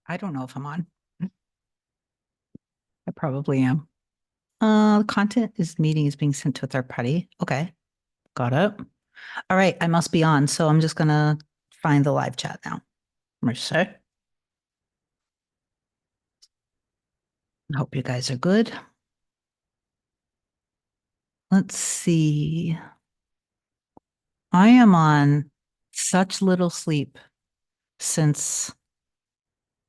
I don't know if I'm on. I probably am. Content is meeting is being sent to a third party. Okay, got it. All right, I must be on. So I'm just gonna find the live chat now. Mercy. Hope you guys are good. Let's see. I am on such little sleep since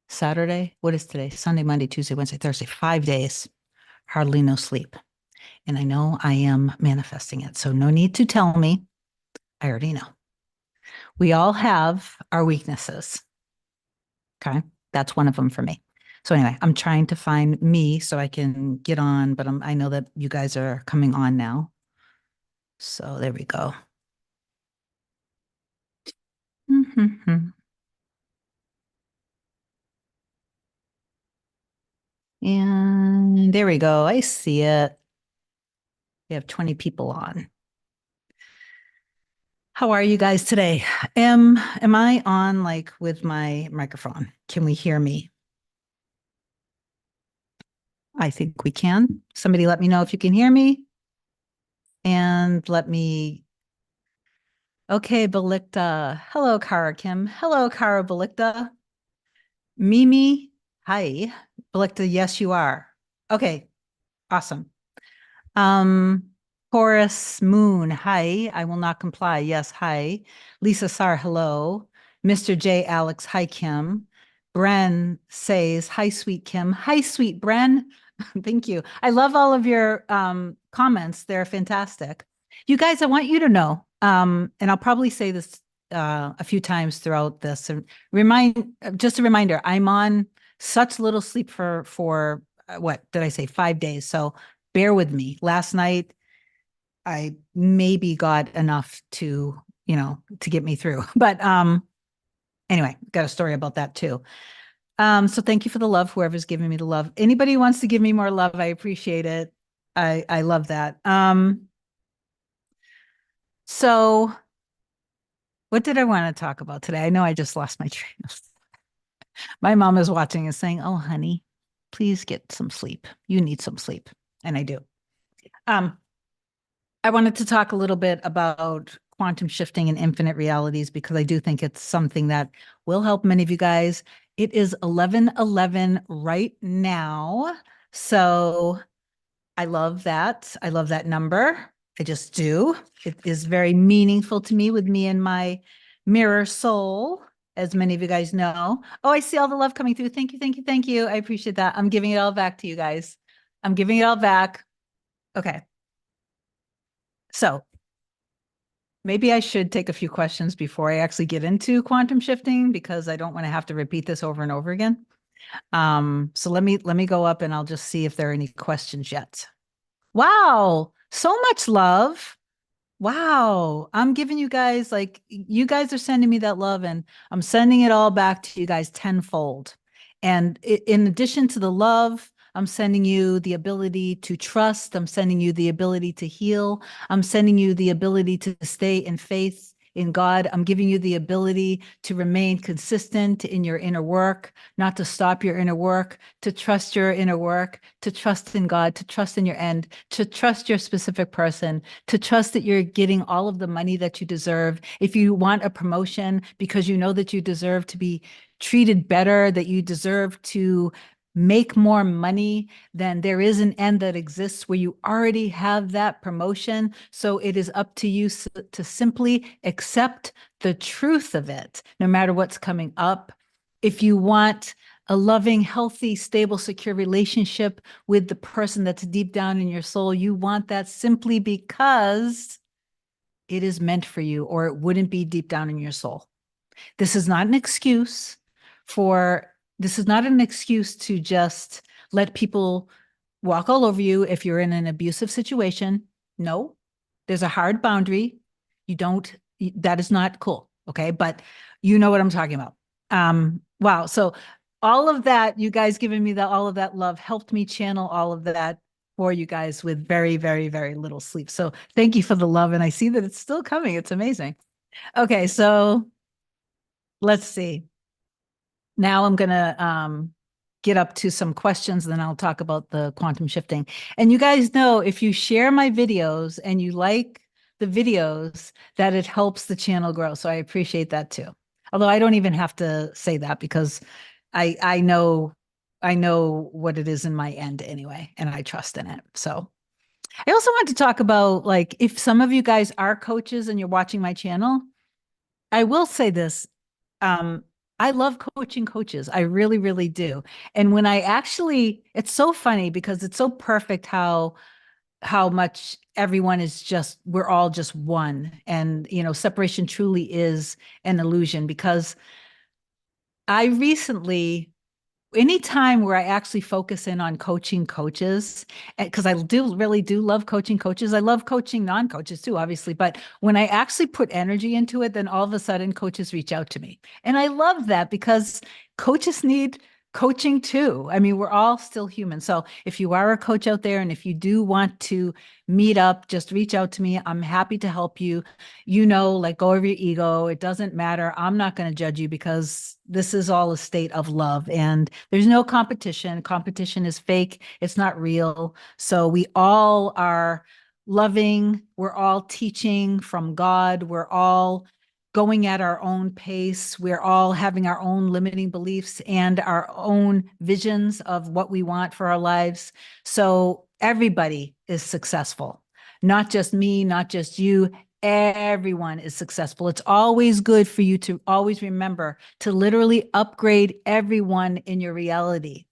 Saturday. What is today? Sunday, Monday, Tuesday, Wednesday, Thursday. 5 days. Hardly no sleep. And I know I am manifesting it. So no need to tell me. I already know. We all have our weaknesses. Okay. That's one of them for me. So anyway, I'm trying to find me so I can get on, but I know that you guys are coming on now. So there we go. And there we go. I see it. We have 20 people on. How are you guys today? Am I on like with my microphone? Can we hear me? I think we can. Somebody let me know if you can hear me. And let me. Okay, Belikta. Hello, Kara Kim. Hello, Kara Belikta. Mimi. Hi. Belikta, yes, you are. Okay, awesome. Um, Chorus Moon, hi. I will not comply. Yes, hi. Lisa Sar, hello. Mr. J. Alex, hi, Kim. Bren says, hi, sweet Kim. Hi, sweet Bren. Thank you. I love all of your comments. They're fantastic. You guys, I want you to know, and I'll probably say this a few times throughout this. And just a reminder, I'm on such little sleep for what did I say, 5 days. So bear with me. Last night, I maybe got enough to get me through. But anyway, got a story about that too. So thank you for the love, whoever's giving me the love. Anybody who wants to give me more love, I appreciate it. I love that. So what did I want to talk about today? I know I just lost my train of thought. My mom is watching and saying, "Oh, honey, please get some sleep. You need some sleep." And I do. Um, I wanted to talk a little bit about quantum shifting and infinite realities because I do think it's something that will help many of you guys. It is 11:11 right now. So I love that. I love that number. I just do. It is very meaningful to me with me and my mirror soul, as many of you guys know. Oh, I see all the love coming through. Thank you, thank you, thank you. I appreciate that. I'm giving it all back to you guys. I'm giving it all back. Okay. So maybe I should take a few questions before I actually get into quantum shifting because I don't want to have to repeat this over and over again. So let me go up and I'll just see if there are any questions yet. Wow, so much love. Wow. I'm giving you guys like you guys are sending me that love and I'm sending it all back to you guys tenfold. And in addition to the love, I'm sending you the ability to trust. I'm sending you the ability to heal. I'm sending you the ability to stay in faith in God. I'm giving you the ability to remain consistent in your inner work, not to stop your inner work, to trust your inner work, to trust in God, to trust in your end, to trust your specific person, to trust that you're getting all of the money that you deserve. If you want a promotion because you know that you deserve to be treated better, that you deserve to make more money, then there is an end that exists where you already have that promotion. So it is up to you to simply accept the truth of it, no matter what's coming up. If you want a loving, healthy, stable, secure relationship with the person that's deep down in your soul, you want that simply because it is meant for you, or it wouldn't be deep down in your soul. This is not an excuse for, this is not an excuse to just let people walk all over you if you're in an abusive situation. No, there's a hard boundary. You don't, that is not cool. Okay. But you know what I'm talking about. Wow. So all of that, you guys giving me all of that love helped me channel all of that for you guys with very, very, very little sleep. So thank you for the love. And I see that it's still coming. It's amazing. Okay. So let's see. Now I'm going to get up to some questions, and then I'll talk about the quantum shifting. And you guys know if you share my videos and you like the videos, that it helps the channel grow. So I appreciate that too. Although I don't even have to say that because I know what it is in my end anyway, and I trust in it. So I also want to talk about, like, if some of you guys are coaches and you're watching my channel, I will say this. Um, I love coaching coaches. I really, really do. And when I actually, it's so funny because it's so perfect how much everyone is just, we're all just one. And, separation truly is an illusion because I recently, anytime where I actually focus in on coaching coaches, because I do really do love coaching coaches. I love coaching non-coaches too, obviously. But when I actually put energy into it, then all of a sudden coaches reach out to me. And I love that because coaches need coaching too. I mean, we're all still human. So if you are a coach out there and if you do want to meet up, just reach out to me. I'm happy to help you. Let go of your ego. It doesn't matter. I'm not going to judge you because this is all a state of love and there's no competition. Competition is fake. It's not real. So we all are loving. We're all teaching from God. We're all going at our own pace. We're all having our own limiting beliefs and our own visions of what we want for our lives. So everybody is successful, not just me, not just you. Everyone is successful. It's always good for you to always remember to literally upgrade everyone in your reality.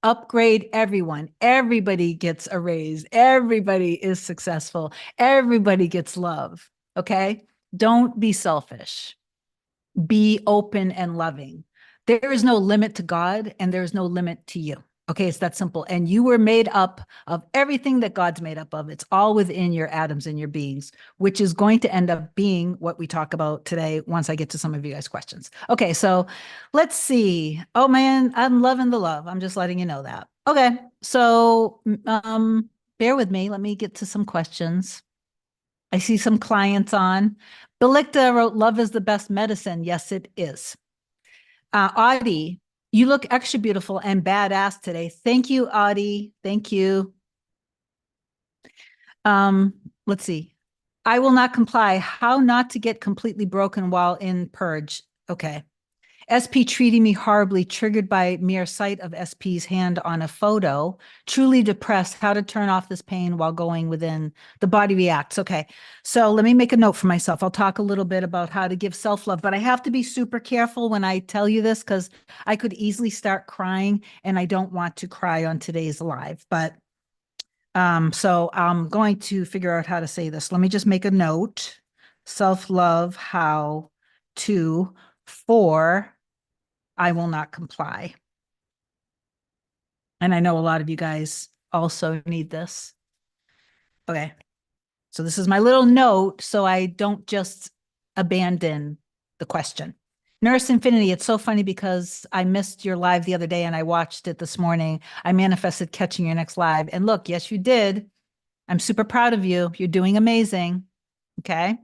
Upgrade everyone. Everybody gets a raise. Everybody is successful. Everybody gets love. Okay? Don't be selfish. Be open and loving. There is no limit to God and there is no limit to you. Okay, it's that simple. And you were made up of everything that God's made up of. It's all within your atoms and your beings, which is going to end up being what we talk about today once I get to some of you guys' questions. Okay, so let's see. Oh man, I'm loving the love. I'm just letting you know that. Okay, so bear with me. Let me get to some questions. I see some clients on. Belicta wrote, "Love is the best medicine." Yes, it is. Audie, you look extra beautiful and badass today. Thank you, Audie. Thank you. Um, let's see. I will not comply. How not to get completely broken while in purge. Okay. SP treating me horribly, triggered by mere sight of SP's hand on a photo, truly depressed, how to turn off this pain while going within, the body reacts. Okay, so let me make a note for myself. I'll talk a little bit about how to give self-love, but I have to be super careful when I tell you this because I could easily start crying and I don't want to cry on today's live. But so I'm going to figure out how to say this. Let me just make a note. Self-love, how to, for I will not comply. And I know a lot of you guys also need this. Okay. So this is my little note so I don't just abandon the question. Nurse Infinity, it's so funny because I missed your live the other day and I watched it this morning. I manifested catching your next live. And look, yes, you did. I'm super proud of you. You're doing amazing. Okay.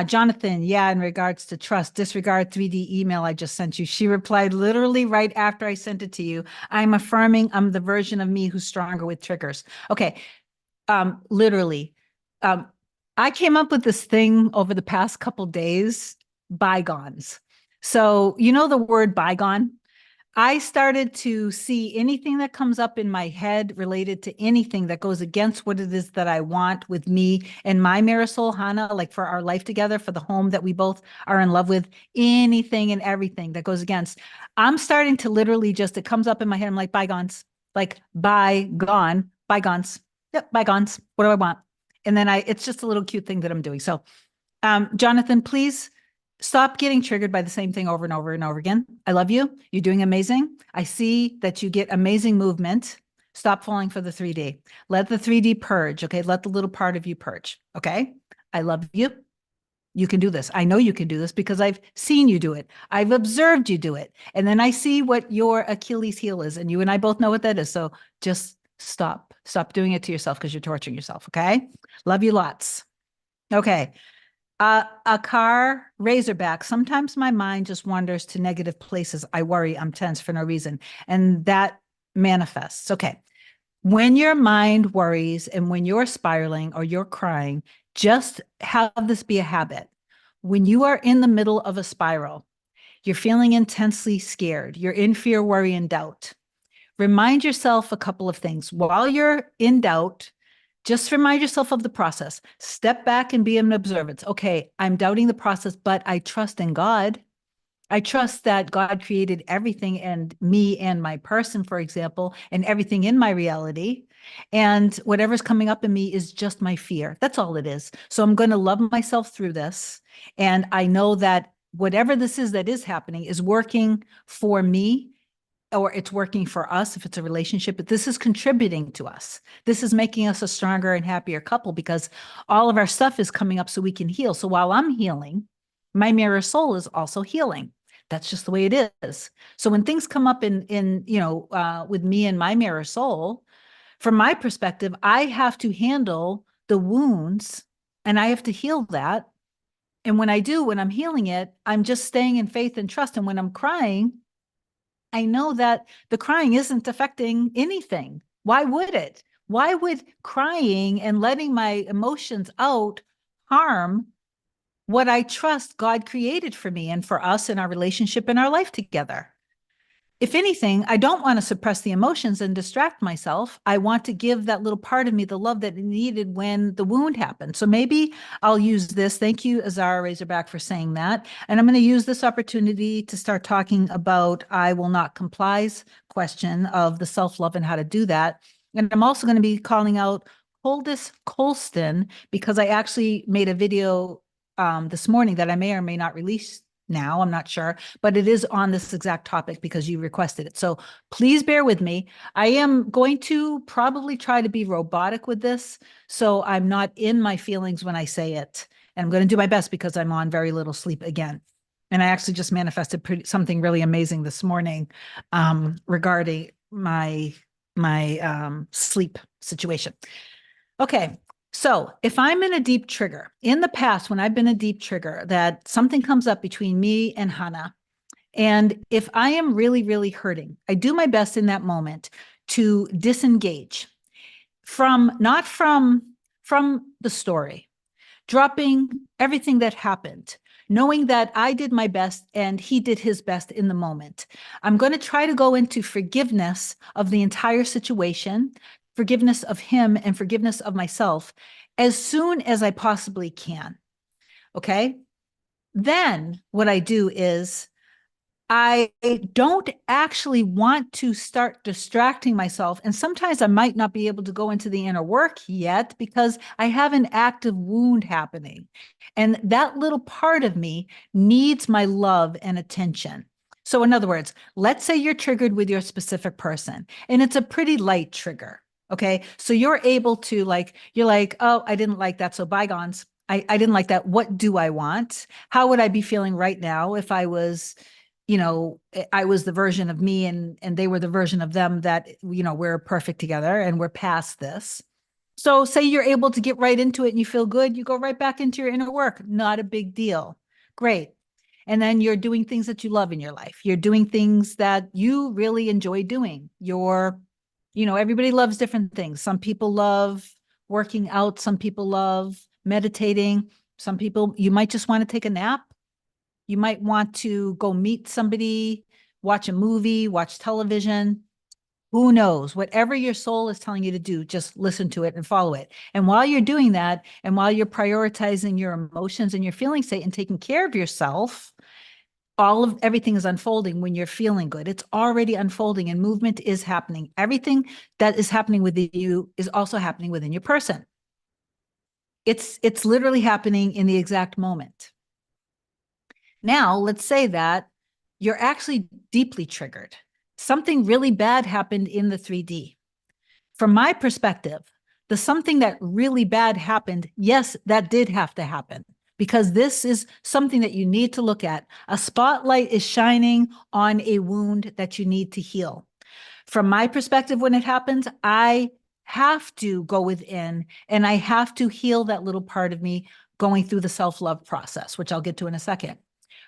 Jonathan, yeah, in regards to trust, disregard 3D email I just sent you. She replied literally right after I sent it to you. I'm affirming I'm the version of me who's stronger with triggers. Okay, literally. Um, I came up with this thing over the past couple days, bygones. So, you know the word bygone? I started to see anything that comes up in my head related to anything that goes against what it is that I want with me and my Marisol Hana, like for our life together, for the home that we both are in love with, anything and everything that goes against. I'm starting to literally just, it comes up in my head. I'm like, bygones, like bygone, bygones. Yep, bygones. What do I want? And then it's just a little cute thing that I'm doing. So, Jonathan, please stop getting triggered by the same thing over and over and over again. I love you. You're doing amazing. I see that you get amazing movement. Stop falling for the 3D. Let the 3D purge. Okay. Let the little part of you purge. Okay. I love you. You can do this. I know you can do this because I've seen you do it. I've observed you do it. And then I see what your Achilles heel is. And you and I both know what that is. So just stop. Stop doing it to yourself because you're torturing yourself. Okay. Love you lots. Okay. A car, Razorback. Sometimes my mind just wanders to negative places. I worry, I'm tense for no reason. And that manifests. Okay. When your mind worries and when you're spiraling or you're crying, just have this be a habit. When you are in the middle of a spiral, you're feeling intensely scared, you're in fear, worry, and doubt. Remind yourself a couple of things. While you're in doubt, just remind yourself of the process. Step back and be an observant. Okay, I'm doubting the process, but I trust in God. I trust that God created everything and me and my person, for example, and everything in my reality. And whatever's coming up in me is just my fear. That's all it is. So I'm going to love myself through this. And I know that whatever this is that is happening is working for me, or it's working for us if it's a relationship, but this is contributing to us. This is making us a stronger and happier couple because all of our stuff is coming up so we can heal. So while I'm healing, my mirror soul is also healing. That's just the way it is. So when things come up with me and my mirror soul, from my perspective, I have to handle the wounds and I have to heal that. And when I do, when I'm healing it, I'm just staying in faith and trust. And when I'm crying, I know that the crying isn't affecting anything. Why would it? Why would crying and letting my emotions out harm what I trust God created for me and for us in our relationship and our life together? If anything, I don't want to suppress the emotions and distract myself. I want to give that little part of me the love that it needed when the wound happened. So maybe I'll use this. Thank you, Azara Razorback, for saying that. And I'm going to use this opportunity to start talking about I will not comply's question of the self-love and how to do that. And I'm also going to be calling out Coldest Colston because I actually made a video this morning that I may or may not release now, I'm not sure, but it is on this exact topic because you requested it. So please bear with me. I am going to probably try to be robotic with this, so I'm not in my feelings when I say it. And I'm going to do my best because I'm on very little sleep again. And I actually just manifested something really amazing this morning regarding my sleep situation. Okay, so if I'm in a deep trigger, in the past, when I've been a deep trigger, that something comes up between me and Hannah, and if I am really, really hurting, I do my best in that moment to disengage not from the story, dropping everything that happened, knowing that I did my best and he did his best in the moment. I'm going to try to go into forgiveness of the entire situation, forgiveness of him, and forgiveness of myself as soon as I possibly can. Okay. Then what I do is I don't actually want to start distracting myself. And sometimes I might not be able to go into the inner work yet because I have an active wound happening. And that little part of me needs my love and attention. So, in other words, let's say you're triggered with your specific person and it's a pretty light trigger. Okay. So you're able to, you're like, oh, I didn't like that. So bygones. I didn't like that. What do I want? How would I be feeling right now if I was I was the version of me and they were the version of them that, we're perfect together and we're past this. So say you're able to get right into it and you feel good, you go right back into your inner work. Not a big deal. Great. And then you're doing things that you love in your life. You're doing things that you really enjoy doing. Everybody loves different things. Some people love working out. Some people love meditating. Some people, you might just want to take a nap. You might want to go meet somebody, watch a movie, watch television. Who knows? Whatever your soul is telling you to do, just listen to it and follow it. And while you're doing that, and while you're prioritizing your emotions and your feeling state and taking care of yourself, everything is unfolding when you're feeling good. It's already unfolding and movement is happening. Everything that is happening within you is also happening within your person. It's literally happening in the exact moment. Now, let's say that you're actually deeply triggered. Something really bad happened in the 3D. From my perspective, the something that really bad happened, yes, that did have to happen because this is something that you need to look at. A spotlight is shining on a wound that you need to heal. From my perspective, when it happens, I have to go within and I have to heal that little part of me going through the self-love process, which I'll get to in a second.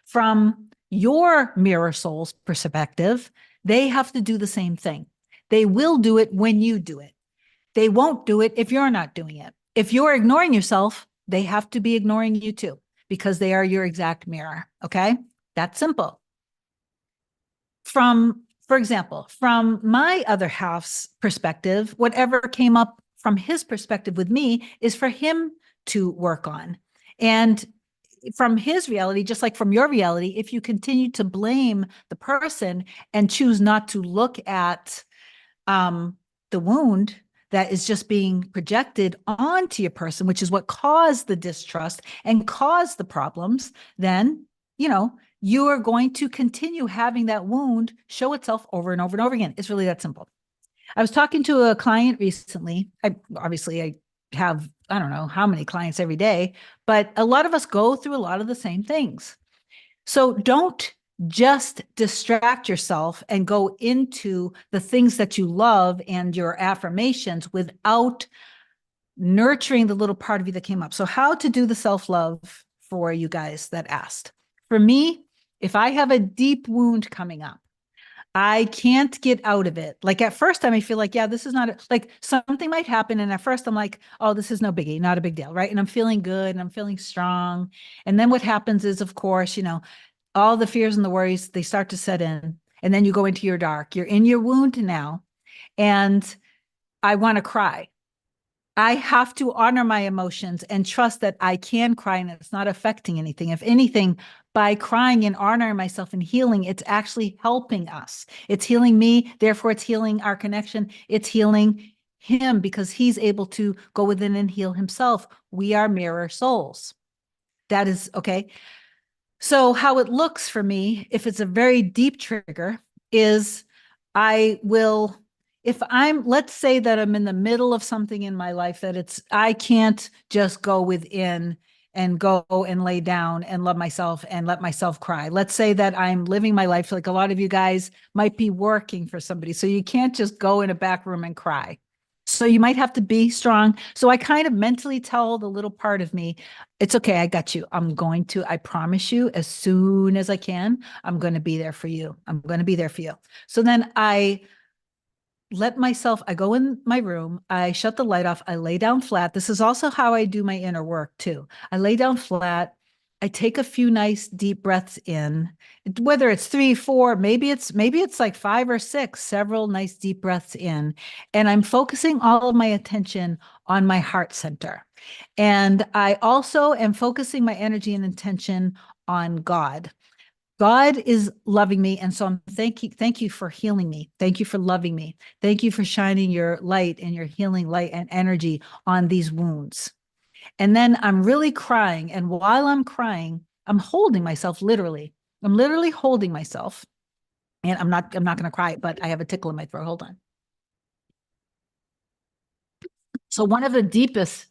From your mirror soul's perspective, they have to do the same thing. They will do it when you do it. They won't do it if you're not doing it. If you're ignoring yourself, they have to be ignoring you too, because they are your exact mirror. Okay. That's simple. For example, from my other half's perspective, whatever came up from his perspective with me is for him to work on. And from his reality, just like from your reality, if you continue to blame the person and choose not to look at the wound that is just being projected onto your person, which is what caused the distrust and caused the problems, then, you are going to continue having that wound show itself over and over and over again. It's really that simple. I was talking to a client recently. I have, I don't know how many clients every day, but a lot of us go through a lot of the same things. So don't just distract yourself and go into the things that you love and your affirmations without nurturing the little part of you that came up. So how to do the self-love for you guys that asked. For me, if I have a deep wound coming up, I can't get out of it. Like at first I may feel like, yeah, this is not like something might happen. And at first I'm like, oh, this is no biggie, not a big deal. Right. And I'm feeling good and I'm feeling strong. And then what happens is, of course, all the fears and the worries, they start to set in. And then you go into your dark. You're in your wound now. And I want to cry. I have to honor my emotions and trust that I can cry and it's not affecting anything. If anything, by crying and honoring myself and healing, it's actually helping us. It's healing me. Therefore, it's healing our connection. It's healing him because he's able to go within and heal himself. We are mirror souls. That is okay. So how it looks for me, if it's a very deep trigger, is I will, let's say that I'm in the middle of something in my life that I can't just go within and go and lay down and love myself and let myself cry. Let's say that I'm living my life like a lot of you guys might be working for somebody. So you can't just go in a back room and cry. So you might have to be strong. So I kind of mentally tell the little part of me, it's okay, I got you. I promise you, as soon as I can, I'm going to be there for you. I'm going to be there for you. So then I go in my room, I shut the light off, I lay down flat. This is also how I do my inner work too. I lay down flat. I take a few nice deep breaths in, whether it's 3, 4, maybe it's like 5 or 6, several nice deep breaths in. And I'm focusing all of my attention on my heart center. And I also am focusing my energy and intention on God. God is loving me. And so I'm thank you for healing me. Thank you for loving me. Thank you for shining your light and your healing light and energy on these wounds. And then I'm really crying. And while I'm crying, I'm holding myself literally. I'm literally holding myself. And I'm not going to cry, but I have a tickle in my throat. Hold on. So one of the deepest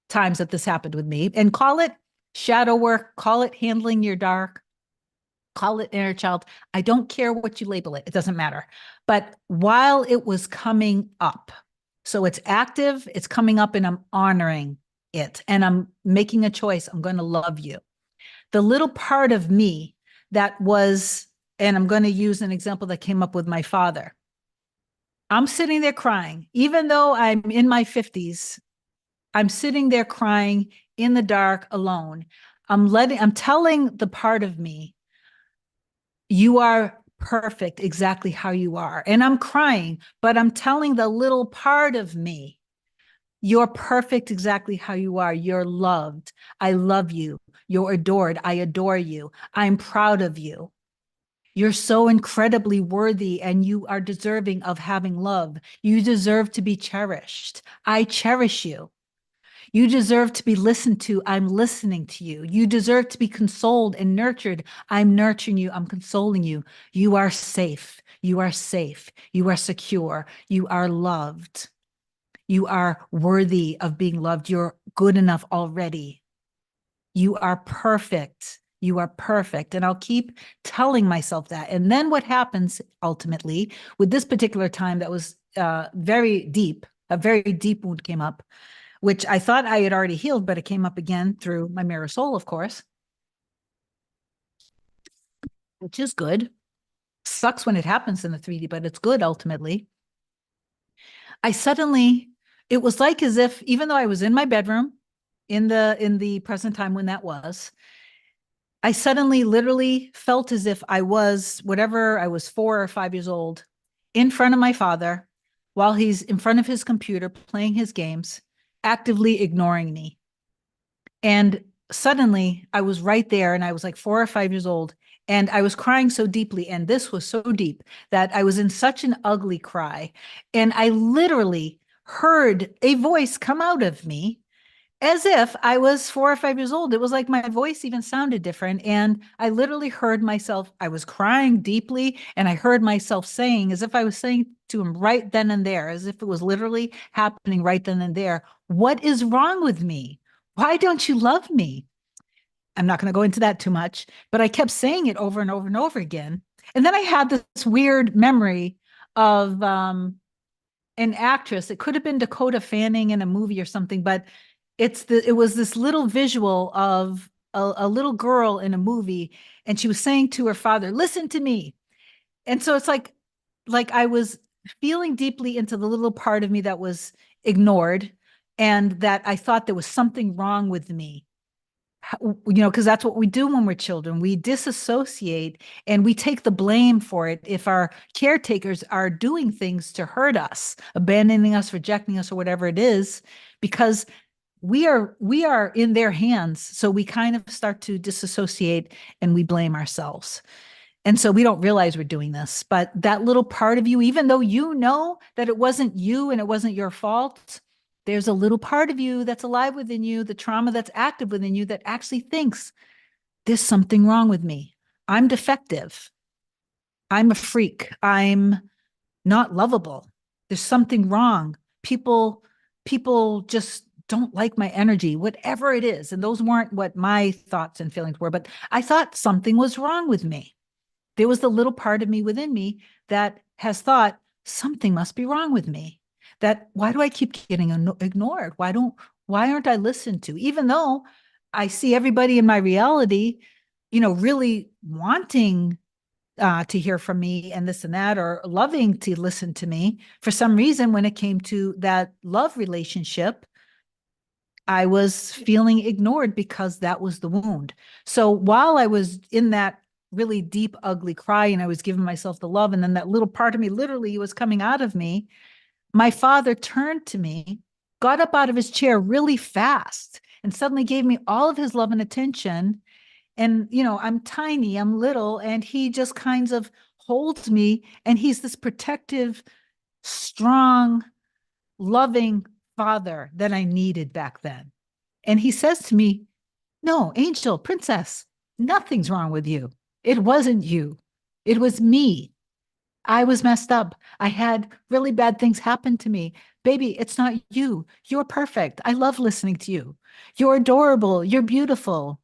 times that this happened with me, and call it shadow work, call it handling your dark, call it inner child. I don't care what you label it. It doesn't matter. But while it was coming up, so it's active, it's coming up and I'm honoring it and I'm making a choice. I'm going to love you. The little part of me that was, and I'm going to use an example that came up with my father. I'm sitting there crying, even though I'm in my 50s, I'm sitting there crying in the dark alone. I'm telling the part of me, you are perfect exactly how you are. And I'm crying, but I'm telling the little part of me, you're perfect exactly how you are. You're loved. I love you. You're adored. I adore you. I'm proud of you. You're so incredibly worthy and you are deserving of having love. You deserve to be cherished. I cherish you. You deserve to be listened to. I'm listening to you. You deserve to be consoled and nurtured. I'm nurturing you. I'm consoling you. You are safe. You are safe. You are secure. You are loved. You are worthy of being loved. You're good enough already. You are perfect. You are perfect. And I'll keep telling myself that. And then what happens ultimately with this particular time that was very deep, a very deep wound came up, which I thought I had already healed, but it came up again through my mirror soul, of course, which is good. Sucks when it happens in the 3D, but it's good ultimately. I suddenly, it was like as if, even though I was in my bedroom in the present time when that was, I suddenly literally felt as if I was whatever, I was 4 or 5 years old, in front of my father while he's in front of his computer playing his games, actively ignoring me. And suddenly I was right there, and I was like 4 or 5 years old, and I was crying so deeply. And this was so deep that I was in such an ugly cry. And I literally heard a voice come out of me as if I was 4 or 5 years old. It was like my voice even sounded different. And I literally heard myself, I was crying deeply, and I heard myself saying, as if I was saying to him right then and there, as if it was literally happening right then and there, what is wrong with me? Why don't you love me? I'm not going to go into that too much, but I kept saying it over and over and over again. And then I had this weird memory of an actress. It could have been Dakota Fanning in a movie or something, but it was this little visual of a little girl in a movie, and she was saying to her father, "Listen to me." And so it's like I was feeling deeply into the little part of me that was ignored, and that I thought there was something wrong with me. Because that's what we do when we're children. We disassociate and we take the blame for it if our caretakers are doing things to hurt us, abandoning us, rejecting us, or whatever it is, because we are in their hands. So we kind of start to disassociate and we blame ourselves. And so we don't realize we're doing this. But that little part of you, even though you know that it wasn't you and it wasn't your fault, there's a little part of you that's alive within you, the trauma that's active within you, that actually thinks there's something wrong with me. I'm defective. I'm a freak. I'm not lovable. There's something wrong. People just don't like my energy, whatever it is. And those weren't what my thoughts and feelings were, but I thought something was wrong with me. There was the little part of me within me that has thought something must be wrong with me. That why do I keep getting ignored? Why aren't I listened to? Even though I see everybody in my reality, really wanting to hear from me and this and that, or loving to listen to me. For some reason, when it came to that love relationship, I was feeling ignored because that was the wound. So while I was in that really deep, ugly cry, and I was giving myself the love, and then that little part of me literally was coming out of me, my father turned to me, got up out of his chair really fast, and suddenly gave me all of his love and attention. And, I'm tiny, I'm little, and he just kinds of holds me, and he's this protective, strong, loving father that I needed back then. And he says to me, "No, angel, princess, nothing's wrong with you. It wasn't you. It was me. I was messed up. I had really bad things happen to me. Baby, it's not you. You're perfect. I love listening to you. You're adorable. You're beautiful.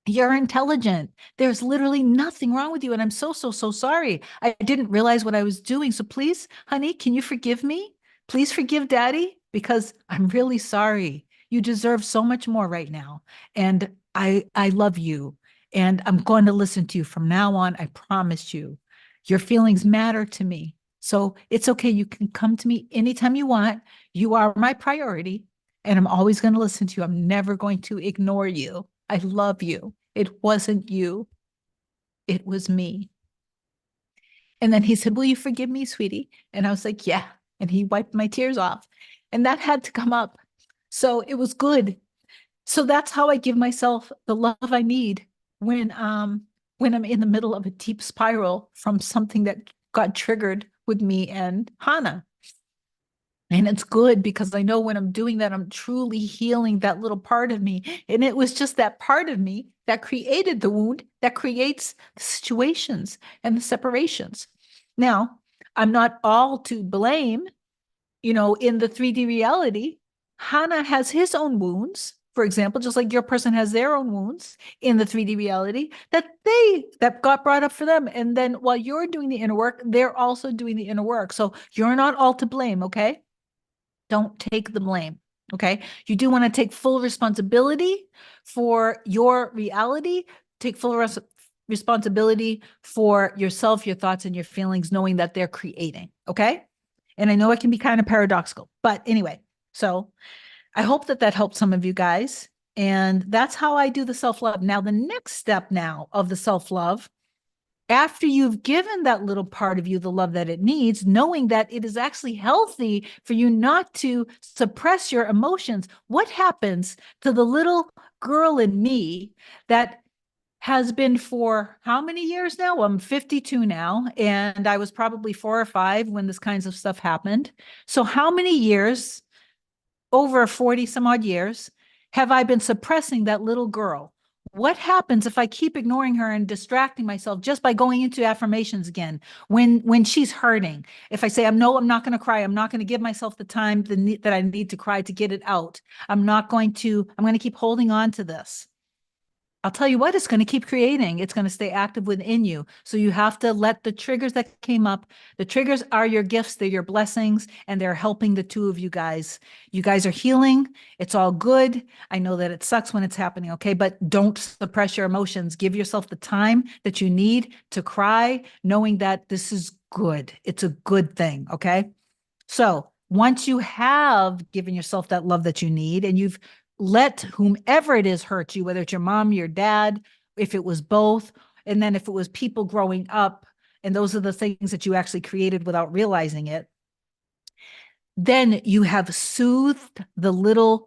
You're intelligent. There's literally nothing wrong with you. And I'm so, so, so sorry. I didn't realize what I was doing. So please, honey, can you forgive me? Please forgive daddy, because I'm really sorry. You deserve so much more right now. And I love you. And I'm going to listen to you from now on. I promise you. Your feelings matter to me. So it's okay. You can come to me anytime you want. You are my priority. And I'm always going to listen to you. I'm never going to ignore you. I love you. It wasn't you. It was me." And then he said, "Will you forgive me, sweetie?" And I was like, "Yeah." And he wiped my tears off. And that had to come up. So it was good. So that's how I give myself the love I need when I'm in the middle of a deep spiral from something that got triggered with me and Hannah. And it's good because I know when I'm doing that, I'm truly healing that little part of me. And it was just that part of me that created the wound, that creates the situations and the separations. Now, I'm not all to blame, in the 3D reality. Hana has his own wounds, for example, just like your person has their own wounds in the 3D reality that got brought up for them. And then while you're doing the inner work, they're also doing the inner work. So you're not all to blame, okay? Don't take the blame. Okay. You do want to take full responsibility for your reality, take full responsibility for yourself, your thoughts, and your feelings, knowing that they're creating. Okay. And I know it can be kind of paradoxical, but anyway, so I hope that that helped some of you guys. And that's how I do the self love. Now, the next step now of the self love, after you've given that little part of you the love that it needs, knowing that it is actually healthy for you not to suppress your emotions, what happens to the little girl in me that has been for how many years now? Well, I'm 52 now, and I was probably 4 or 5 when this kinds of stuff happened. So, how many years, over 40 some odd years, have I been suppressing that little girl? What happens if I keep ignoring her and distracting myself just by going into affirmations again when she's hurting? If I say, I'm not going to cry. I'm not going to give myself the time that I need to cry to get it out. I'm going to keep holding on to this. I'll tell you what, it's going to keep creating. It's going to stay active within you. So you have to let the triggers that came up, the triggers are your gifts, they're your blessings, and they're helping the two of you guys. You guys are healing. It's all good. I know that it sucks when it's happening, okay? But don't suppress your emotions. Give yourself the time that you need to cry, knowing that this is good. It's a good thing, okay? So once you have given yourself that love that you need and you've let whomever it is hurt you, whether it's your mom, your dad, if it was both, and then if it was people growing up, and those are the things that you actually created without realizing it, then you have soothed the little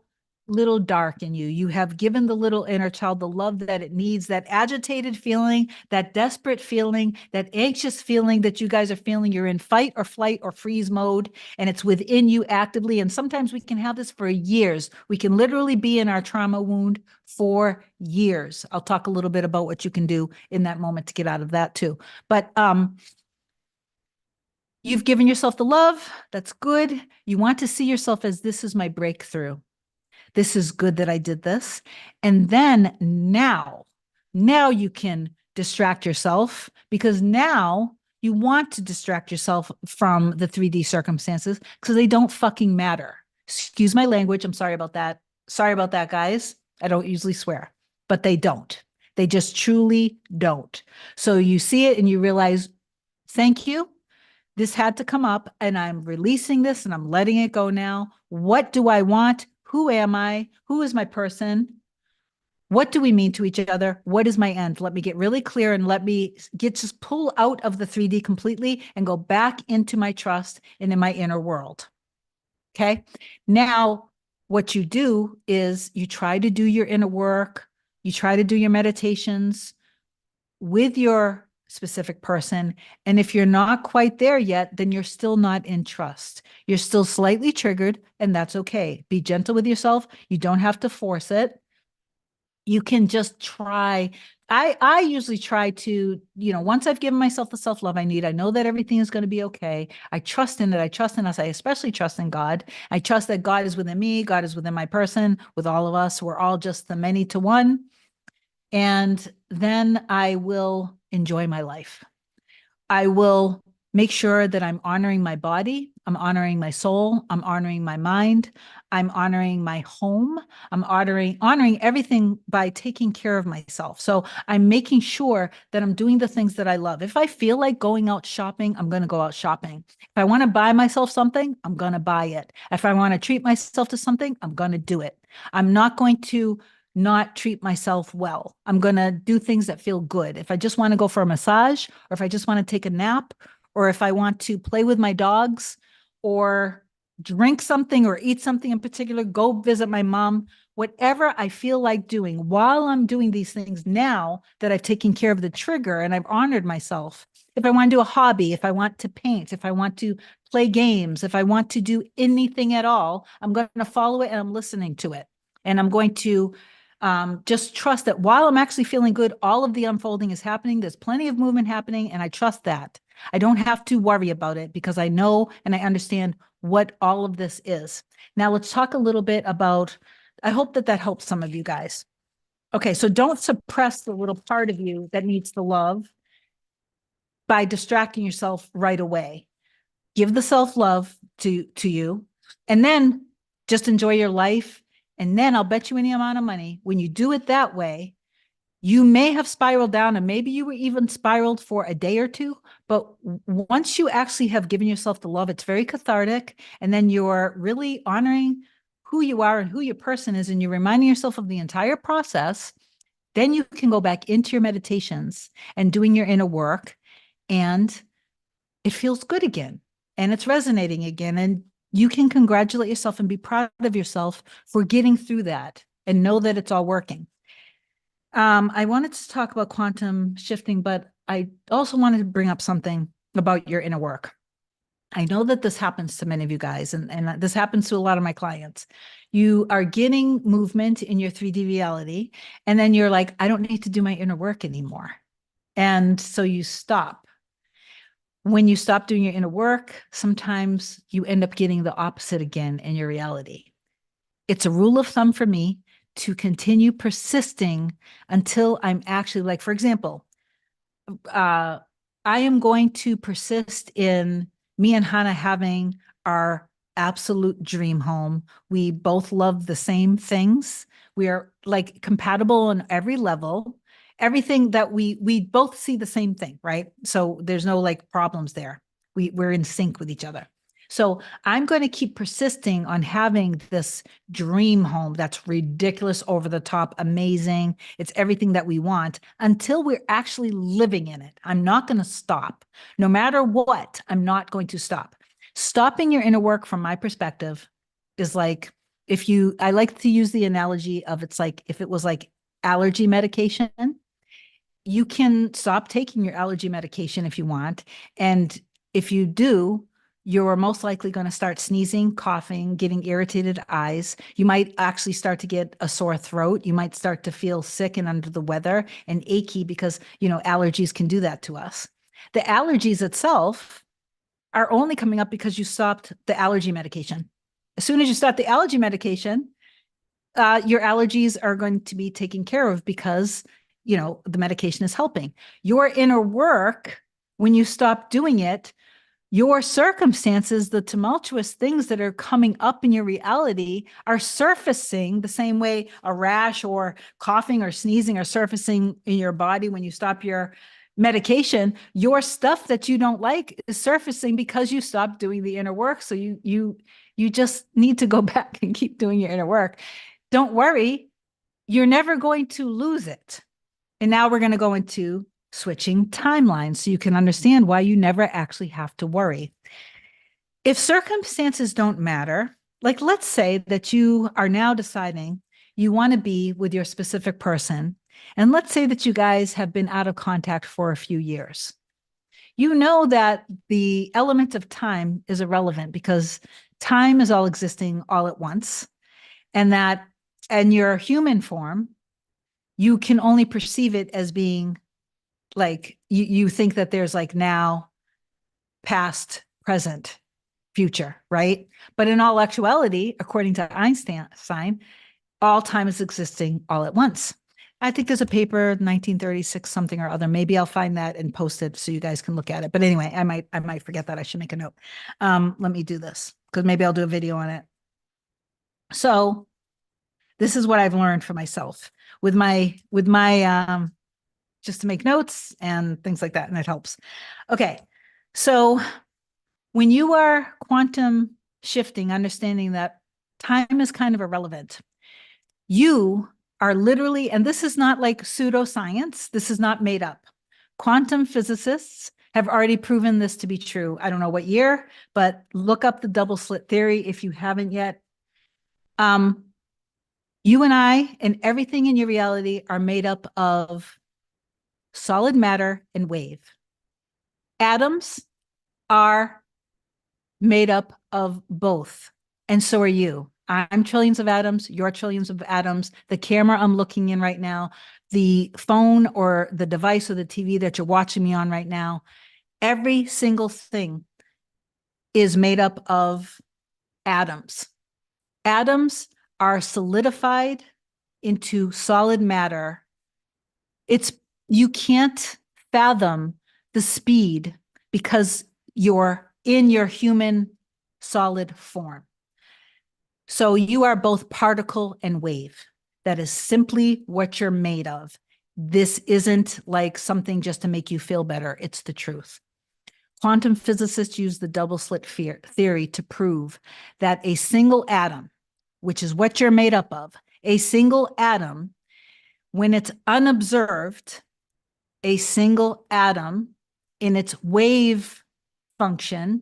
dark in you. You have given the little inner child the love that it needs, that agitated feeling, that desperate feeling, that anxious feeling that you guys are feeling. You're in fight or flight or freeze mode, and it's within you actively. And sometimes we can have this for years. We can literally be in our trauma wound for years. I'll talk a little bit about what you can do in that moment to get out of that too. But you've given yourself the love. That's good. You want to see yourself as, this is my breakthrough. This is good that I did this. And then now you can distract yourself, because now you want to distract yourself from the 3D circumstances because they don't fucking matter. Excuse my language. I'm sorry about that. Sorry about that, guys. I don't usually swear, but they don't. They just truly don't. So you see it and you realize, thank you. This had to come up, and I'm releasing this and I'm letting it go now. What do I want? Who am I? Who is my person? What do we mean to each other? What is my end? Let me get really clear and let me just pull out of the 3D completely and go back into my trust and in my inner world. Okay. Now, what you do is you try to do your inner work, you try to do your meditations with your specific person. And if you're not quite there yet, then you're still not in trust. You're still slightly triggered, and that's okay. Be gentle with yourself. You don't have to force it. You can just try. I usually try to, once I've given myself the self-love I need, I know that everything is going to be okay. I trust in it. I trust in us. I especially trust in God. I trust that God is within me. God is within my person, with all of us. We're all just the many to one. And then I will enjoy my life. I will make sure that I'm honoring my body. I'm honoring my soul. I'm honoring my mind. I'm honoring my home. I'm honoring everything by taking care of myself. So I'm making sure that I'm doing the things that I love. If I feel like going out shopping, I'm going to go out shopping. If I want to buy myself something, I'm going to buy it. If I want to treat myself to something, I'm going to do it. I'm not going to not treat myself well. I'm going to do things that feel good. If I just want to go for a massage, or if I just want to take a nap, or if I want to play with my dogs, or drink something or eat something in particular, go visit my mom, whatever I feel like doing while I'm doing these things, now that I've taken care of the trigger and I've honored myself. If I want to do a hobby, if I want to paint, if I want to play games, if I want to do anything at all, I'm going to follow it and I'm listening to it. And I'm going to just trust that while I'm actually feeling good, all of the unfolding is happening. There's plenty of movement happening, and I trust that. I don't have to worry about it because I know and I understand what all of this is. Now, let's talk a little bit about, I hope that that helps some of you guys. Okay, so don't suppress the little part of you that needs the love by distracting yourself right away. Give the self-love to you, and then Just enjoy your life. And then I'll bet you any amount of money when you do it that way, you may have spiraled down and maybe you were even spiraled for a day or two. But once you actually have given yourself the love, it's very cathartic. And then you're really honoring who you are and who your person is. And you're reminding yourself of the entire process. Then you can go back into your meditations and doing your inner work. And it feels good again. And it's resonating again. And you can congratulate yourself and be proud of yourself for getting through that and know that it's all working. I wanted to talk about quantum shifting, but I also wanted to bring up something about your inner work. I know that this happens to many of you guys, and this happens to a lot of my clients. You are getting movement in your 3D reality, and then you're like, I don't need to do my inner work anymore. And so you stop. When you stop doing your inner work, sometimes you end up getting the opposite again in your reality. It's a rule of thumb for me to continue persisting until I'm actually like, for example, I am going to persist in me and Hannah having our absolute dream home. We both love the same things. We are like compatible on every level. Everything that we both see the same thing, right? So there's no like problems there. We're in sync with each other. So I'm going to keep persisting on having this dream home that's ridiculous, over the top, amazing. It's everything that we want until we're actually living in it. I'm not going to stop. No matter what, I'm not going to stop. Stopping your inner work, from my perspective, is like I like to use the analogy of it's like if it was like allergy medication. You can stop taking your allergy medication if you want. And if you do, you're most likely going to start sneezing, coughing, getting irritated eyes. You might actually start to get a sore throat. You might start to feel sick and under the weather and achy because, allergies can do that to us. The allergies itself are only coming up because you stopped the allergy medication. As soon as you stop the allergy medication, your allergies are going to be taken care of because, the medication is helping. Your inner work, when you stop doing it, your circumstances, the tumultuous things that are coming up in your reality, are surfacing the same way a rash or coughing or sneezing are surfacing in your body when you stop your medication. Your stuff that you don't like is surfacing because you stopped doing the inner work. So you just need to go back and keep doing your inner work. Don't worry, you're never going to lose it. And now we're going to go into switching timelines so you can understand why you never actually have to worry. If circumstances don't matter, like let's say that you are now deciding you want to be with your specific person, and let's say that you guys have been out of contact for a few years. You know that the element of time is irrelevant because time is all existing all at once, and that in your human form, you can only perceive it as being like you think that there's like now, past, present, future, right? But in all actuality, according to Einstein, all time is existing all at once. I think there's a paper, 1936 something or other. Maybe I'll find that and post it so you guys can look at it. But anyway, I might forget that. I should make a note. Let me do this because maybe I'll do a video on it. So this is what I've learned for myself with my just to make notes and things like that. And it helps. Okay. So when you are quantum shifting, understanding that time is kind of irrelevant, you are literally, and this is not like pseudoscience, this is not made up. Quantum physicists have already proven this to be true. I don't know what year, but look up the double slit theory if you haven't yet. You and I and everything in your reality are made up of solid matter and wave. Atoms are made up of both, and so are you. I'm trillions of atoms, you're trillions of atoms. The camera I'm looking in right now, the phone or the device or the TV that you're watching me on right now, every single thing is made up of atoms. Atoms are solidified into solid matter. You can't fathom the speed because you're in your human solid form. So you are both particle and wave. That is simply what you're made of. This isn't like something just to make you feel better. It's the truth. Quantum physicists use the double slit theory to prove that a single atom, which is what you're made up of, a single atom, when it's unobserved, a single atom in its wave function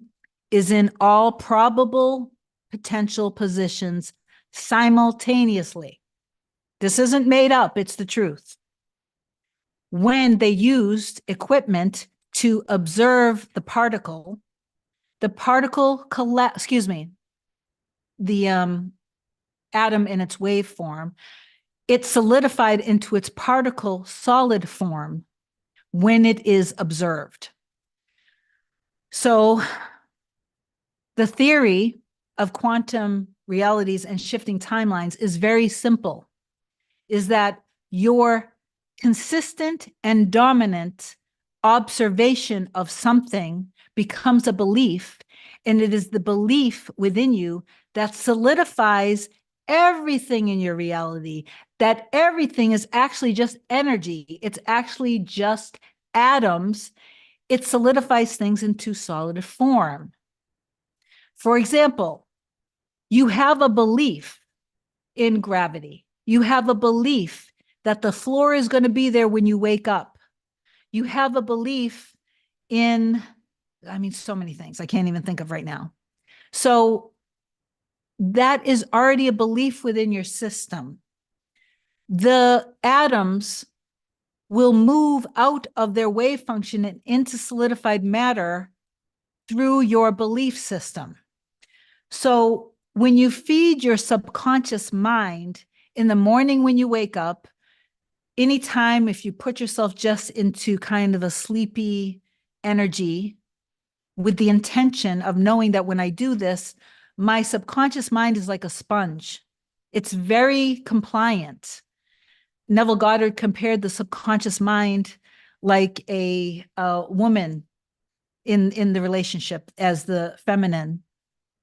is in all probable potential positions simultaneously. This isn't made up, it's the truth. When they used equipment to observe the particle the atom in its wave form, it solidified into its particle solid form when it is observed. So the theory of quantum realities and shifting timelines is very simple, is that your consistent and dominant observation of something becomes a belief, and it is the belief within you that solidifies everything in your reality, that everything is actually just energy. It's actually just atoms. It solidifies things into solid form. For example, you have a belief in gravity. You have a belief that the floor is going to be there when you wake up. You have a belief in, so many things I can't even think of right now. So that is already a belief within your system. The atoms will move out of their wave function and into solidified matter through your belief system. So when you feed your subconscious mind in the morning when you wake up, anytime if you put yourself just into kind of a sleepy energy with the intention of knowing that when I do this, my subconscious mind is like a sponge. It's very compliant. Neville Goddard compared the subconscious mind like a woman in the relationship as the feminine,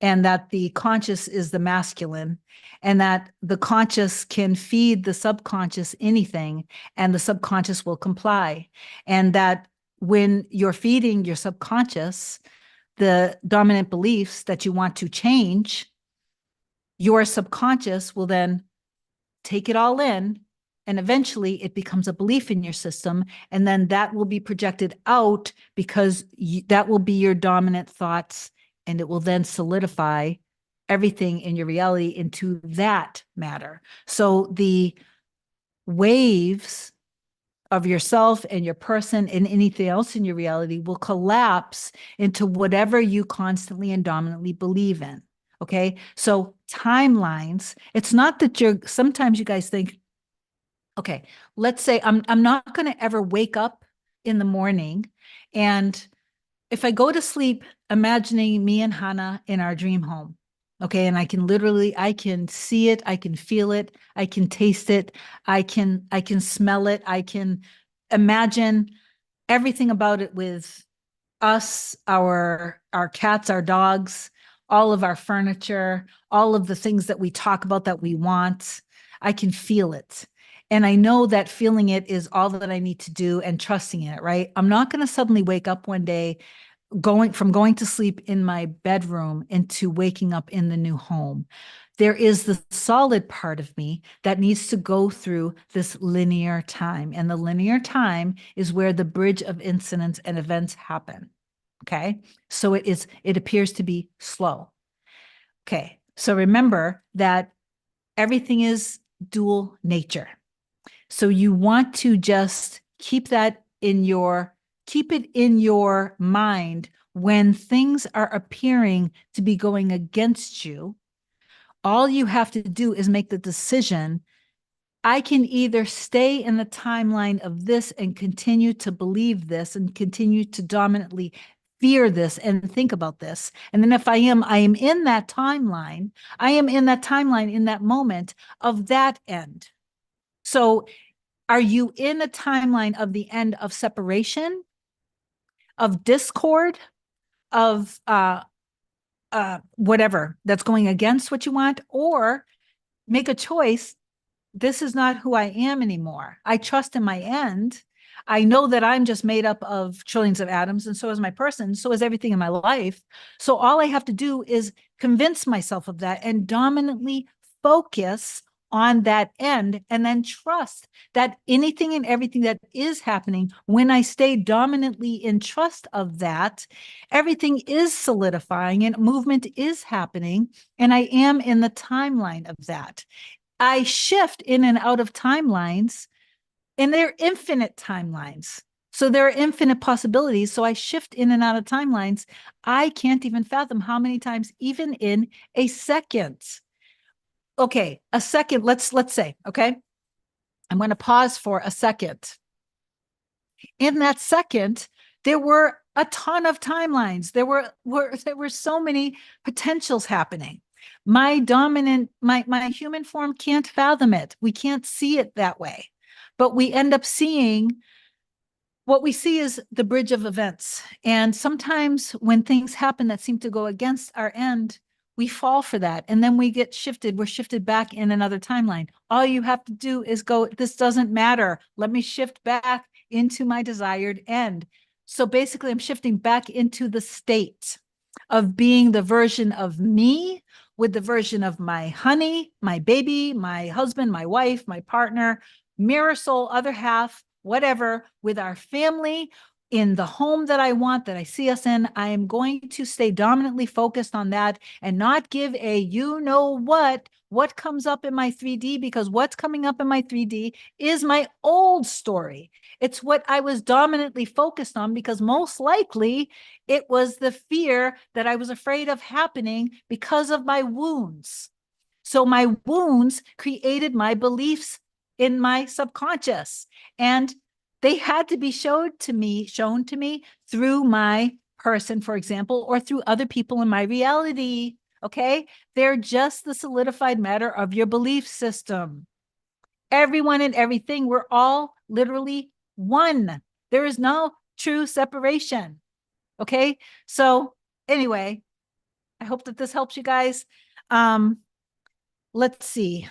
and that the conscious is the masculine, and that the conscious can feed the subconscious anything, and the subconscious will comply. And that when you're feeding your subconscious the dominant beliefs that you want to change, your subconscious will then take it all in, and eventually it becomes a belief in your system, and then that will be projected out because that will be your dominant thoughts, and it will then solidify everything in your reality into that matter. So the waves of yourself and your person and anything else in your reality will collapse into whatever you constantly and dominantly believe in. Okay. So timelines, it's not that sometimes you guys think, okay, let's say I'm not going to ever wake up in the morning, and if I go to sleep imagining me and Hannah in our dream home, okay, and I can see it, I can feel it, I can taste it, I can smell it, I can imagine everything about it with us, our cats, our dogs, all of our furniture, all of the things that we talk about that we want. I can feel it. And I know that feeling it is all that I need to do, and trusting in it, right? I'm not going to suddenly wake up one day going to sleep in my bedroom into waking up in the new home. There is the solid part of me that needs to go through this linear time. And the linear time is where the bridge of incidents and events happen. Okay. So it appears to be slow. Okay. So remember that everything is dual nature. So you want to just keep it in your mind when things are appearing to be going against you. All you have to do is make the decision. I can either stay in the timeline of this and continue to believe this and continue to dominantly fear this and think about this. And then if I am in that timeline, in that moment of that end. So are you in a timeline of the end of separation, of discord, of whatever that's going against what you want, or make a choice. This is not who I am anymore. I trust in my end. I know that I'm just made up of trillions of atoms, and so is my person, so is everything in my life. So all I have to do is convince myself of that and dominantly focus on that end, and then trust that anything and everything that is happening, when I stay dominantly in trust of that, everything is solidifying and movement is happening, and I am in the timeline of that. I shift in and out of timelines, and they're infinite timelines. So there are infinite possibilities. So I shift in and out of timelines. I can't even fathom how many times, even in a second. Okay, a second, let's say, okay? I'm going to pause for a second. In that second, there were a ton of timelines. There were so many potentials happening. My human form can't fathom it. We can't see it that way. But we end up seeing what we see is the bridge of events. And sometimes when things happen that seem to go against our end, we fall for that. And then we get shifted. We're shifted back in another timeline. All you have to do is go, this doesn't matter. Let me shift back into my desired end. So basically, I'm shifting back into the state of being the version of me with the version of my honey, my baby, my husband, my wife, my partner, mirror soul, other half, whatever, with our family, in the home that I want, that I see us in. I am going to stay dominantly focused on that and not give a you know what comes up in my 3D, because what's coming up in my 3D is my old story. It's what I was dominantly focused on, because most likely it was the fear that I was afraid of happening because of my wounds. So my wounds created my beliefs in my subconscious, and they had to be shown to me through my person, for example, or through other people in my reality. Okay. They're just the solidified matter of your belief system. Everyone and everything, we're all literally one. There is no true separation. Okay. So anyway, I hope that this helps you guys. Um, let's see.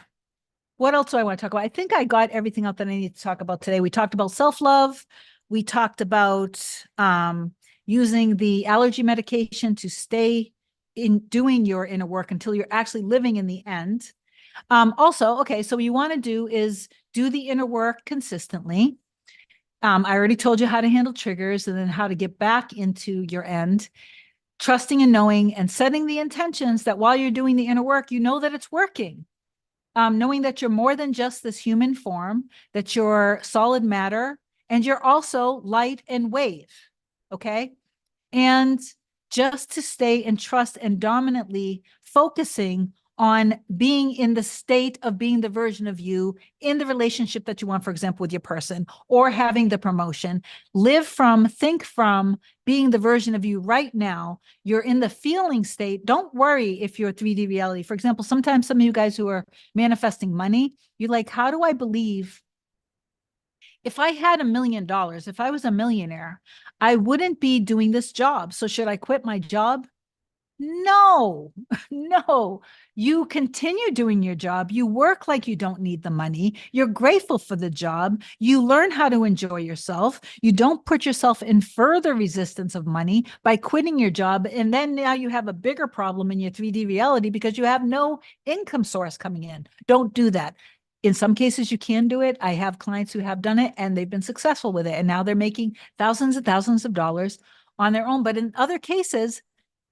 What else do I want to talk about? I think I got everything out that I need to talk about today. We talked about self-love. We talked about using the allergy medication to stay in doing your inner work until you're actually living in the end. Also, okay, so what you want to do is do the inner work consistently. I already told you how to handle triggers and then how to get back into your end, trusting and knowing and setting the intentions that while you're doing the inner work, you know that it's working. Knowing that you're more than just this human form, that you're solid matter, and you're also light and wave. Okay. And just to stay in trust and dominantly focusing on being in the state of being the version of you in the relationship that you want, for example, with your person, or having the promotion. Think from being the version of you right now. You're in the feeling state. Don't worry if you're 3D reality. For example, sometimes some of you guys who are manifesting money, you're like, how do I believe if I had $1 million, if I was a millionaire, I wouldn't be doing this job. So should I quit my job? No, no. You continue doing your job. You work like you don't need the money. You're grateful for the job. You learn how to enjoy yourself. You don't put yourself in further resistance of money by quitting your job. And then now you have a bigger problem in your 3D reality because you have no income source coming in. Don't do that. In some cases, you can do it. I have clients who have done it and they've been successful with it. And now they're making thousands and thousands of dollars on their own. But in other cases,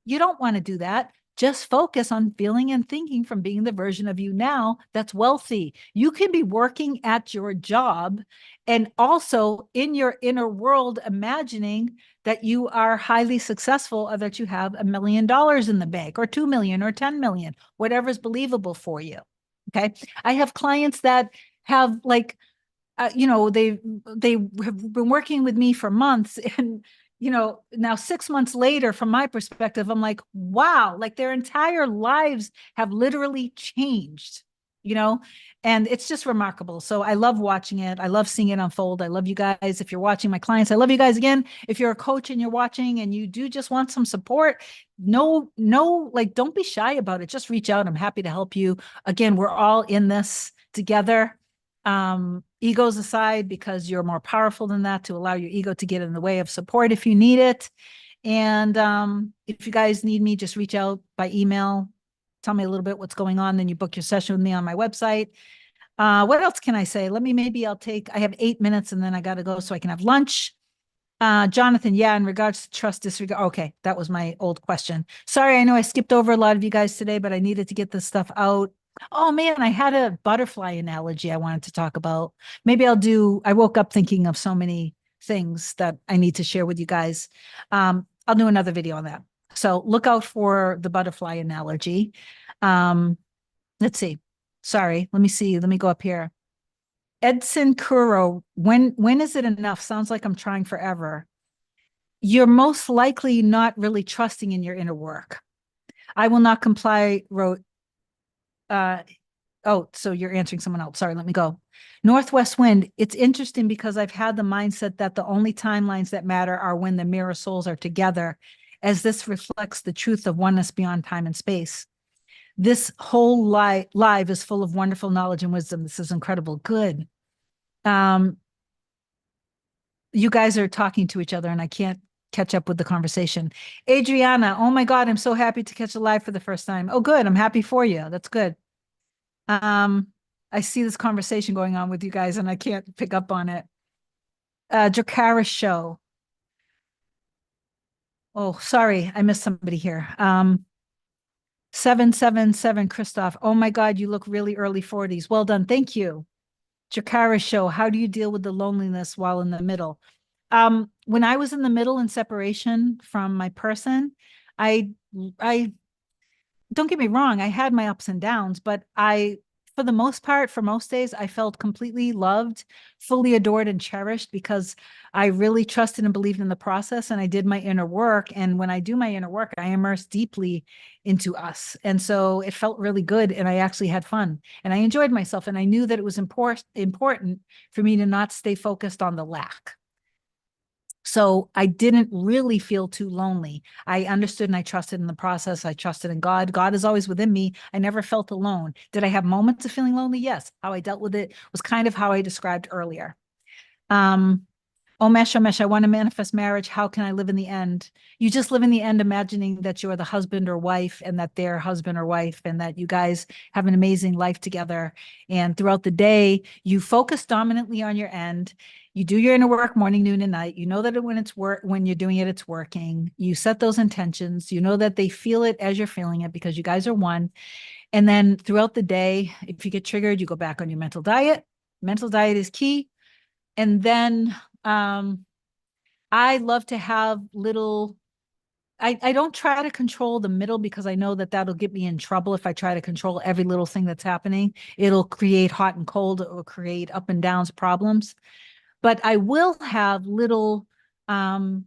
you don't want to do that. Just focus on feeling and thinking from being the version of you now that's wealthy. You can be working at your job and also in your inner world imagining that you are highly successful or that you have $1 million in the bank or 2 million or 10 million, whatever's believable for you. Okay. I have clients that have like, they have been working with me for months, and now 6 months later, from my perspective, I'm like, wow, like their entire lives have literally changed. you know, and it's just remarkable. So I love watching it. I love seeing it unfold. I love you guys. If you're watching, my clients, I love you guys again. If you're a coach and you're watching and you do just want some support, no, like don't be shy about it. Just reach out. I'm happy to help you. Again, we're all in this together. Egos aside, because you're more powerful than that, to allow your ego to get in the way of support if you need it. And if you guys need me, just reach out by email. Tell me a little bit what's going on. Then you book your session with me on my website. What else can I say? I have 8 minutes and then I got to go so I can have lunch. Jonathan, yeah, in regards to trust disregard. Okay, that was my old question. Sorry, I know I skipped over a lot of you guys today, but I needed to get this stuff out. Oh man, I had a butterfly analogy I wanted to talk about. I woke up thinking of so many things that I need to share with you guys. I'll do another video on that. So look out for the butterfly analogy. Let's see. Sorry, let me see. Let me go up here. Edson Kuro, when is it enough? Sounds like I'm trying forever. You're most likely not really trusting in your inner work. I will not comply, wrote, uh, oh, so you're answering someone else. Sorry, let me go. Northwest Wind, it's interesting because I've had the mindset that the only timelines that matter are when the mirror souls are together, as this reflects the truth of oneness beyond time and space. This whole live is full of wonderful knowledge and wisdom. This is incredible. Good. Um, you guys are talking to each other and I can't catch up with the conversation. Adriana, oh my God, I'm so happy to catch a live for the first time. Oh, good. I'm happy for you. That's good. I see this conversation going on with you guys and I can't pick up on it. Drakara show. Oh, sorry. I missed somebody here. 777 Christoph. Oh my God, you look really early 40s. Well done. Thank you. Jakara show. How do you deal with the loneliness while in the middle? When I was in the middle in separation from my person, I don't get me wrong, I had my ups and downs, but for the most part, for most days, I felt completely loved, fully adored and cherished because I really trusted and believed in the process and I did my inner work. And when I do my inner work, I immerse deeply into us. And so it felt really good and I actually had fun and I enjoyed myself. And I knew that it was important for me to not stay focused on the lack. So I didn't really feel too lonely. I understood and I trusted in the process. I trusted in God. God is always within me. I never felt alone. Did I have moments of feeling lonely? Yes. How I dealt with it was kind of how I described earlier. Omesh, I want to manifest marriage. How can I live in the end? You just live in the end, imagining that you're the husband or wife and that they're husband or wife and that you guys have an amazing life together. And throughout the day, you focus dominantly on your end. You do your inner work morning, noon, and night. You know that when you're doing it, it's working. You set those intentions. You know that they feel it as you're feeling it because you guys are one. And then throughout the day, if you get triggered, you go back on your mental diet. Mental diet is key. And then I love to have I don't try to control the middle because I know that that'll get me in trouble if I try to control every little thing that's happening. It'll create hot and cold, it will create up and downs problems. But I will have little 10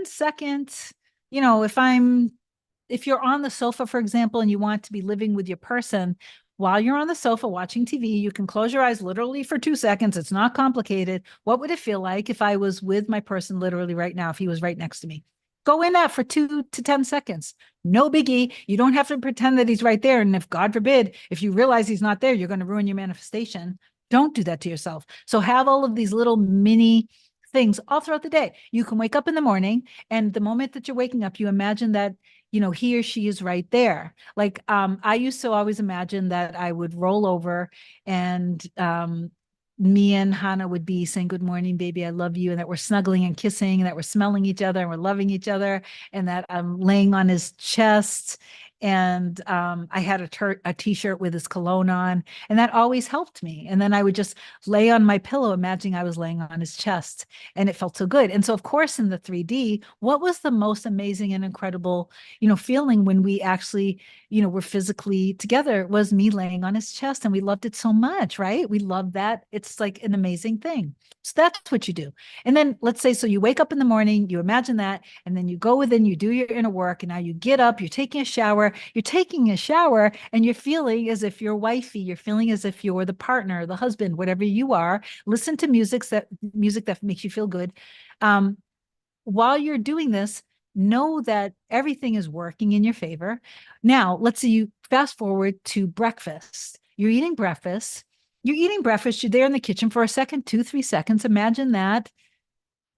seconds, if you're on the sofa, for example, and you want to be living with your person, while you're on the sofa watching TV, you can close your eyes literally for 2 seconds. It's not complicated. What would it feel like if I was with my person literally right now, if he was right next to me? Go in that for 2 to 10 seconds. No biggie. You don't have to pretend that he's right there. And if God forbid, if you realize he's not there, you're going to ruin your manifestation. Don't do that to yourself. So have all of these little mini things all throughout the day. You can wake up in the morning, and the moment that you're waking up, you imagine that he or she is right there. Like I used to always imagine that I would roll over and me and Hannah would be saying, "Good morning, baby. I love you." And that we're snuggling and kissing and that we're smelling each other and we're loving each other and that I'm laying on his chest. And I had a t-shirt with his cologne on, and that always helped me. And then I would just lay on my pillow, imagining I was laying on his chest, and it felt so good. And so, of course, in the 3D, what was the most amazing and incredible, feeling when we actually we're physically together was me laying on his chest, and we loved it so much, right? We love that. It's like an amazing thing. So that's what you do. And then let's say, so you wake up in the morning, you imagine that, and then you go within, you do your inner work, and now you get up, you're taking a shower, and you're feeling as if you're wifey, you're feeling as if you're the partner, the husband, whatever you are. Listen to music that makes you feel good. Um, while you're doing this, know that everything is working in your favor. Now, let's say you fast forward to breakfast. You're eating breakfast. You're there in the kitchen for a second, 2, 3 seconds. Imagine that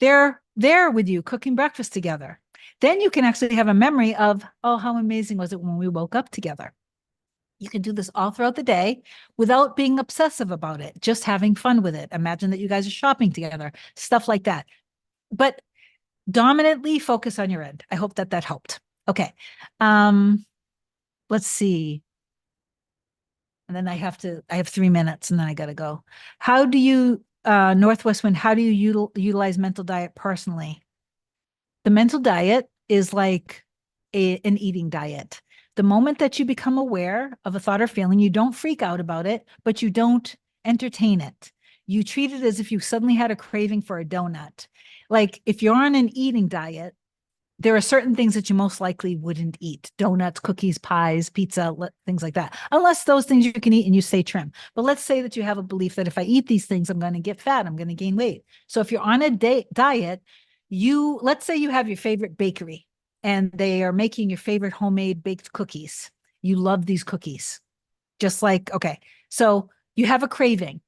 they're there with you cooking breakfast together. Then you can actually have a memory of, oh, how amazing was it when we woke up together? You can do this all throughout the day without being obsessive about it, just having fun with it. Imagine that you guys are shopping together, stuff like that. But dominantly focus on your end. I hope that helped. Okay. Um, let's see. And then I have 3 minutes and then I got to go. How do you, Northwest Wind, how do you utilize mental diet personally? The mental diet is like an eating diet. The moment that you become aware of a thought or feeling, you don't freak out about it, but you don't entertain it. You treat it as if you suddenly had a craving for a donut. Like if you're on an eating diet, there are certain things that you most likely wouldn't eat: donuts, cookies, pies, pizza, things like that, unless those things you can eat and you stay trim. But let's say that you have a belief that if I eat these things, I'm going to get fat, I'm going to gain weight. So if you're on a diet, let's say you have your favorite bakery and they are making your favorite homemade baked cookies. You love these cookies. Just like, okay, so you have a craving.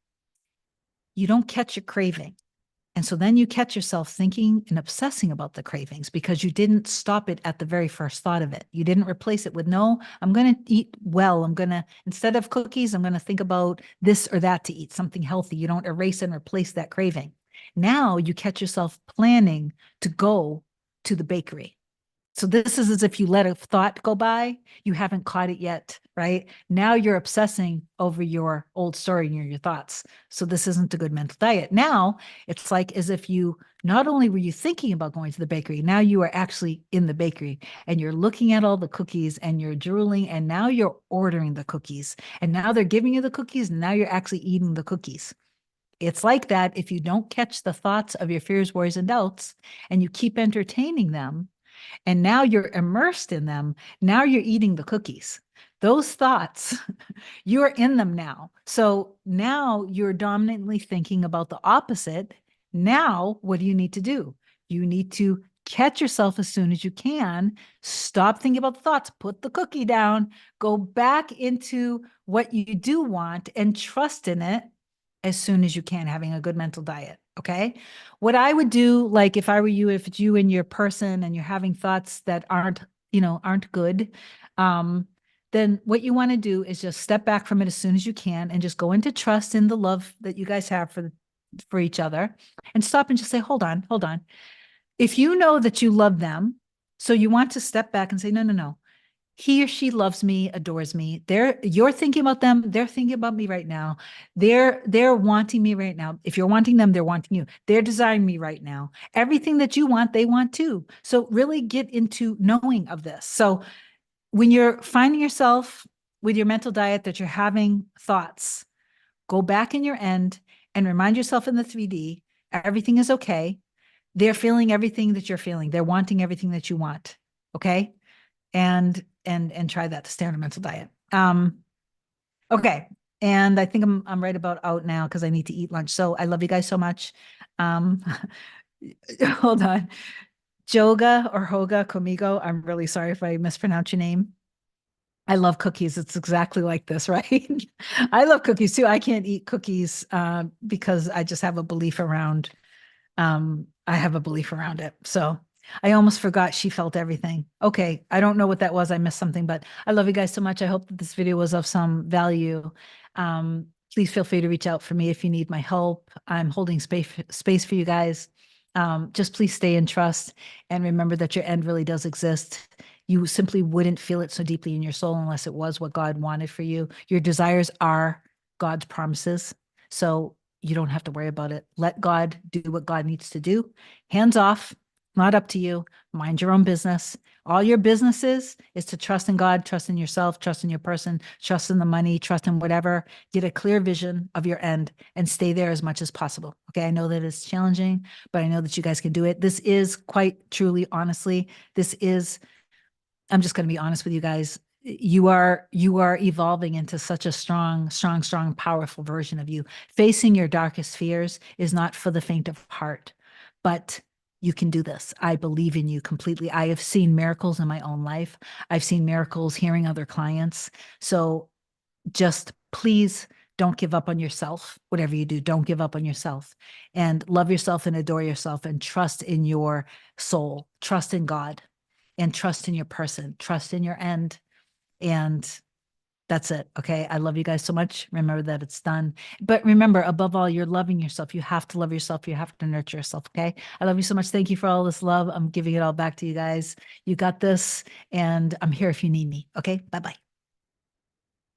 You don't catch your craving. And so then you catch yourself thinking and obsessing about the cravings because you didn't stop it at the very first thought of it. You didn't replace it with, no, I'm going to eat well. Instead of cookies, I'm going to think about this or that to eat something healthy. You don't erase and replace that craving. Now you catch yourself planning to go to the bakery. So this is as if you let a thought go by, you haven't caught it yet, right? Now you're obsessing over your old story and your thoughts. So this isn't a good mental diet. Now it's like as if you not only were you thinking about going to the bakery, now you are actually in the bakery and you're looking at all the cookies and you're drooling and now you're ordering the cookies and now they're giving you the cookies and now you're actually eating the cookies. It's like that if you don't catch the thoughts of your fears, worries, and doubts and you keep entertaining them, and now you're immersed in them. Now you're eating the cookies. Those thoughts, you're in them now. So now you're dominantly thinking about the opposite. Now, what do you need to do? You need to catch yourself as soon as you can. Stop thinking about the thoughts, put the cookie down, go back into what you do want and trust in it as soon as you can, having a good mental diet. Okay. What I would do, like if I were you, if it's you and your person and you're having thoughts that aren't good, then what you want to do is just step back from it as soon as you can and just go into trust in the love that you guys have for each other and stop and just say, hold on, hold on. If you know that you love them, so you want to step back and say, no, no, no. He or she loves me, adores me. You're thinking about them. They're thinking about me right now. They're wanting me right now. If you're wanting them, they're wanting you. They're desiring me right now. Everything that you want, they want too. So really get into knowing of this. So when you're finding yourself with your mental diet that you're having thoughts, go back in your end and remind yourself in the 3D, everything is okay. They're feeling everything that you're feeling. They're wanting everything that you want. Okay. And try that to stay on a mental diet. Okay. And I think I'm right about out now because I need to eat lunch. So I love you guys so much. Um, hold on. Joga or Hoga Comigo. I'm really sorry if I mispronounce your name. I love cookies. It's exactly like this, right? I love cookies too. I can't eat cookies because I just have a belief around it. So I almost forgot she felt everything. Okay. I don't know what that was. I missed something, but I love you guys so much. I hope that this video was of some value. Please feel free to reach out for me if you need my help. I'm holding space for you guys. Just please stay in trust and remember that your end really does exist. You simply wouldn't feel it so deeply in your soul unless it was what God wanted for you. Your desires are God's promises. So you don't have to worry about it. Let God do what God needs to do. Hands off. Not up to you. Mind your own business. All your business is to trust in God, trust in yourself, trust in your person, trust in the money, trust in whatever. Get a clear vision of your end and stay there as much as possible. Okay. I know that it's challenging, but I know that you guys can do it. This is quite truly, honestly, this is, I'm just going to be honest with you guys. You are evolving into such a strong, powerful version of you. Facing your darkest fears is not for the faint of heart, but you can do this. I believe in you completely. I have seen miracles in my own life. I've seen miracles hearing other clients. So just please don't give up on yourself. Whatever you do, don't give up on yourself, and love yourself and adore yourself and trust in your soul, trust in God, and trust in your person, trust in your end. And that's it. Okay. I love you guys so much. Remember that it's done. But remember, above all, you're loving yourself. You have to love yourself. You have to nurture yourself. Okay. I love you so much. Thank you for all this love. I'm giving it all back to you guys. You got this. And I'm here if you need me. Okay. Bye bye.